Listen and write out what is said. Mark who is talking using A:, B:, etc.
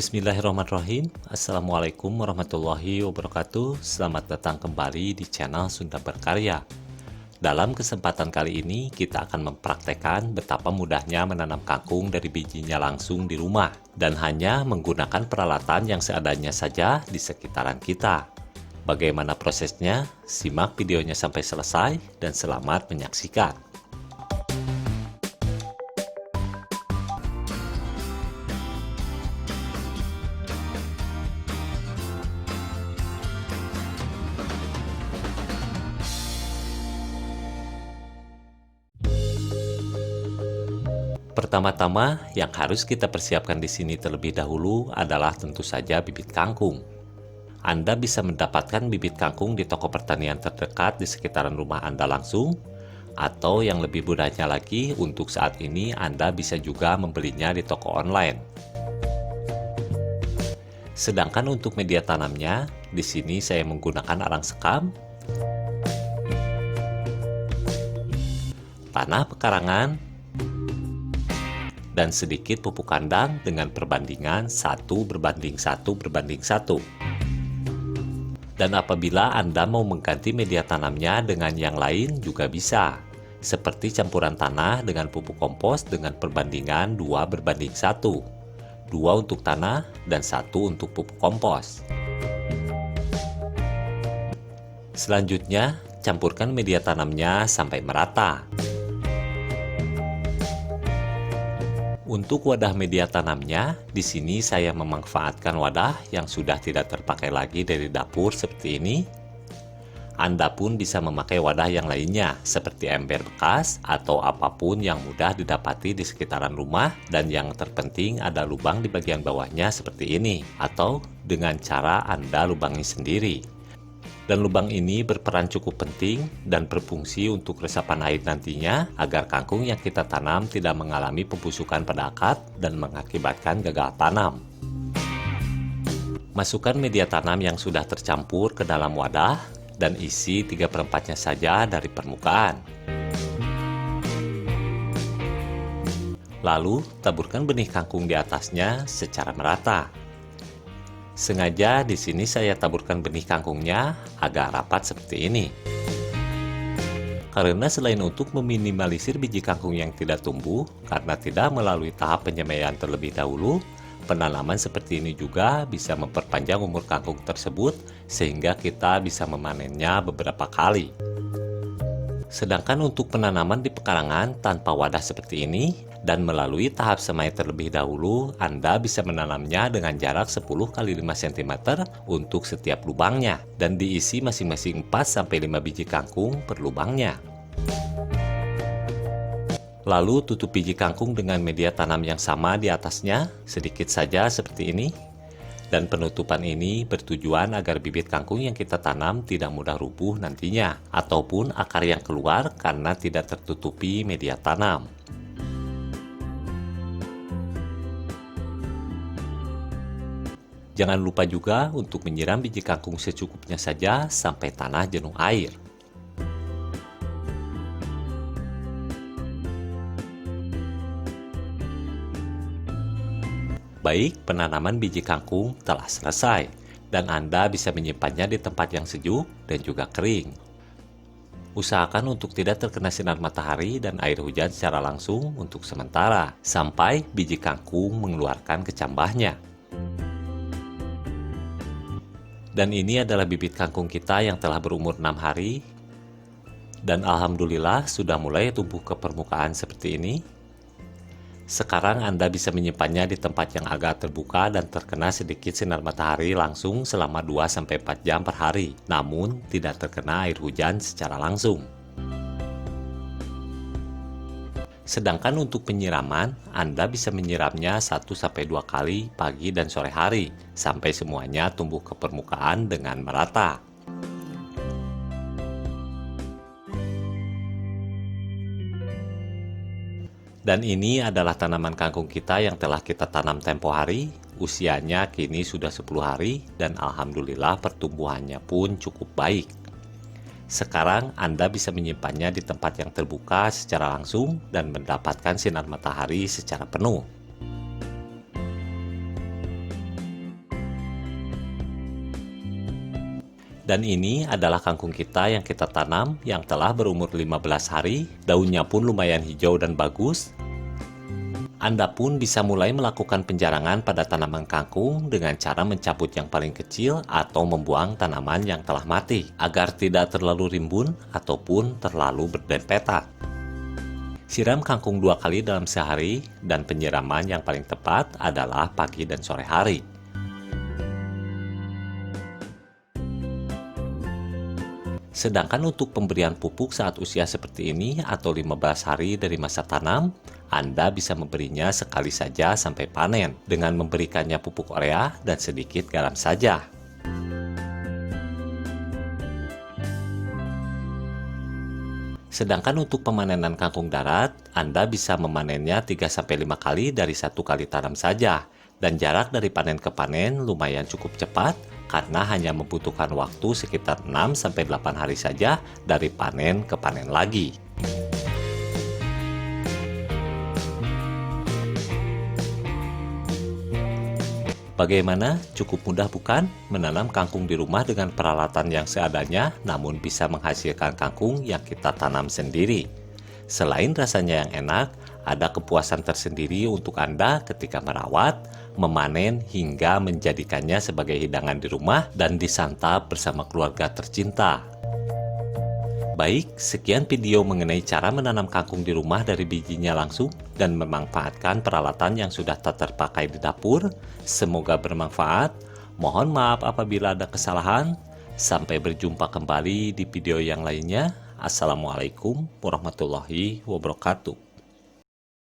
A: Bismillahirrahmanirrahim. Assalamualaikum warahmatullahi wabarakatuh. Selamat datang kembali di channel Sunda Berkarya. Dalam kesempatan kali ini kita akan mempraktekkan betapa mudahnya menanam kangkung dari bijinya langsung di rumah dan hanya menggunakan peralatan yang seadanya saja di sekitaran kita. Bagaimana prosesnya? Simak videonya sampai selesai dan selamat menyaksikan. Pertama-tama, yang harus kita persiapkan di sini terlebih dahulu adalah tentu saja bibit kangkung. Anda bisa mendapatkan bibit kangkung di toko pertanian terdekat di sekitaran rumah Anda langsung, atau yang lebih mudahnya lagi, untuk saat ini Anda bisa juga membelinya di toko online. Sedangkan untuk media tanamnya, di sini saya menggunakan arang sekam, tanah pekarangan, dan sedikit pupuk kandang dengan perbandingan 1:1:1. Dan apabila Anda mau mengganti media tanamnya dengan yang lain juga bisa, seperti campuran tanah dengan pupuk kompos dengan perbandingan 2:1. 2 untuk tanah dan 1 untuk pupuk kompos. Selanjutnya, campurkan media tanamnya sampai merata. Untuk wadah media tanamnya, di sini saya memanfaatkan wadah yang sudah tidak terpakai lagi dari dapur seperti ini. Anda pun bisa memakai wadah yang lainnya, seperti ember bekas atau apapun yang mudah didapati di sekitaran rumah, dan yang terpenting ada lubang di bagian bawahnya seperti ini, atau dengan cara Anda lubangi sendiri. Dan lubang ini berperan cukup penting dan berfungsi untuk resapan air nantinya agar kangkung yang kita tanam tidak mengalami pembusukan pada akar dan mengakibatkan gagal tanam. Masukkan media tanam yang sudah tercampur ke dalam wadah dan isi 3/4-nya saja dari permukaan. Lalu taburkan benih kangkung di atasnya secara merata. Sengaja di sini saya taburkan benih kangkungnya agak rapat seperti ini. Karena selain untuk meminimalisir biji kangkung yang tidak tumbuh karena tidak melalui tahap penyemaian terlebih dahulu, penanaman seperti ini juga bisa memperpanjang umur kangkung tersebut sehingga kita bisa memanennya beberapa kali. Sedangkan untuk penanaman di pekarangan tanpa wadah seperti ini dan melalui tahap semai terlebih dahulu, Anda bisa menanamnya dengan jarak 10x5 cm untuk setiap lubangnya dan diisi masing-masing 4-5 biji kangkung per lubangnya. Lalu tutup biji kangkung dengan media tanam yang sama di atasnya, sedikit saja seperti ini. Dan penutupan ini bertujuan agar bibit kangkung yang kita tanam tidak mudah rubuh nantinya, ataupun akar yang keluar karena tidak tertutupi media tanam. Jangan lupa juga untuk menyiram biji kangkung secukupnya saja sampai tanah jenuh air. Baik, penanaman biji kangkung telah selesai dan Anda bisa menyimpannya di tempat yang sejuk dan juga kering. Usahakan untuk tidak terkena sinar matahari dan air hujan secara langsung untuk sementara, sampai biji kangkung mengeluarkan kecambahnya. Dan ini adalah bibit kangkung kita yang telah berumur 6 hari. Dan alhamdulillah sudah mulai tumbuh ke permukaan seperti ini. Sekarang Anda bisa menyimpannya di tempat yang agak terbuka dan terkena sedikit sinar matahari langsung selama 2-4 jam per hari, namun tidak terkena air hujan secara langsung. Sedangkan untuk penyiraman, Anda bisa menyiramnya 1-2 kali pagi dan sore hari, sampai semuanya tumbuh ke permukaan dengan merata. Dan ini adalah tanaman kangkung kita yang telah kita tanam tempo hari. Usianya kini sudah 10 hari dan alhamdulillah pertumbuhannya pun cukup baik. Sekarang Anda bisa menyimpannya di tempat yang terbuka secara langsung dan mendapatkan sinar matahari secara penuh. Dan ini adalah kangkung kita yang kita tanam yang telah berumur 15 hari, daunnya pun lumayan hijau dan bagus. Anda pun bisa mulai melakukan penjarangan pada tanaman kangkung dengan cara mencabut yang paling kecil atau membuang tanaman yang telah mati, agar tidak terlalu rimbun ataupun terlalu berdempetan. Siram kangkung 2 kali dalam sehari, dan penyiraman yang paling tepat adalah pagi dan sore hari. Sedangkan untuk pemberian pupuk saat usia seperti ini atau 15 hari dari masa tanam, Anda bisa memberinya sekali saja sampai panen dengan memberikannya pupuk urea dan sedikit garam saja. Sedangkan untuk pemanenan kangkung darat, Anda bisa memanennya 3-5 kali dari 1 kali tanam saja. Dan jarak dari panen ke panen lumayan cukup cepat karena hanya membutuhkan waktu sekitar 6-8 hari saja dari panen ke panen lagi. Bagaimana? Cukup mudah bukan? Menanam kangkung di rumah dengan peralatan yang seadanya, namun bisa menghasilkan kangkung yang kita tanam sendiri. Selain rasanya yang enak, ada kepuasan tersendiri untuk Anda ketika merawat, memanen, hingga menjadikannya sebagai hidangan di rumah dan disantap bersama keluarga tercinta. Baik, sekian video mengenai cara menanam kangkung di rumah dari bijinya langsung dan memanfaatkan peralatan yang sudah tak terpakai di dapur. Semoga bermanfaat. Mohon maaf apabila ada kesalahan. Sampai berjumpa kembali di video yang lainnya. Assalamualaikum warahmatullahi wabarakatuh.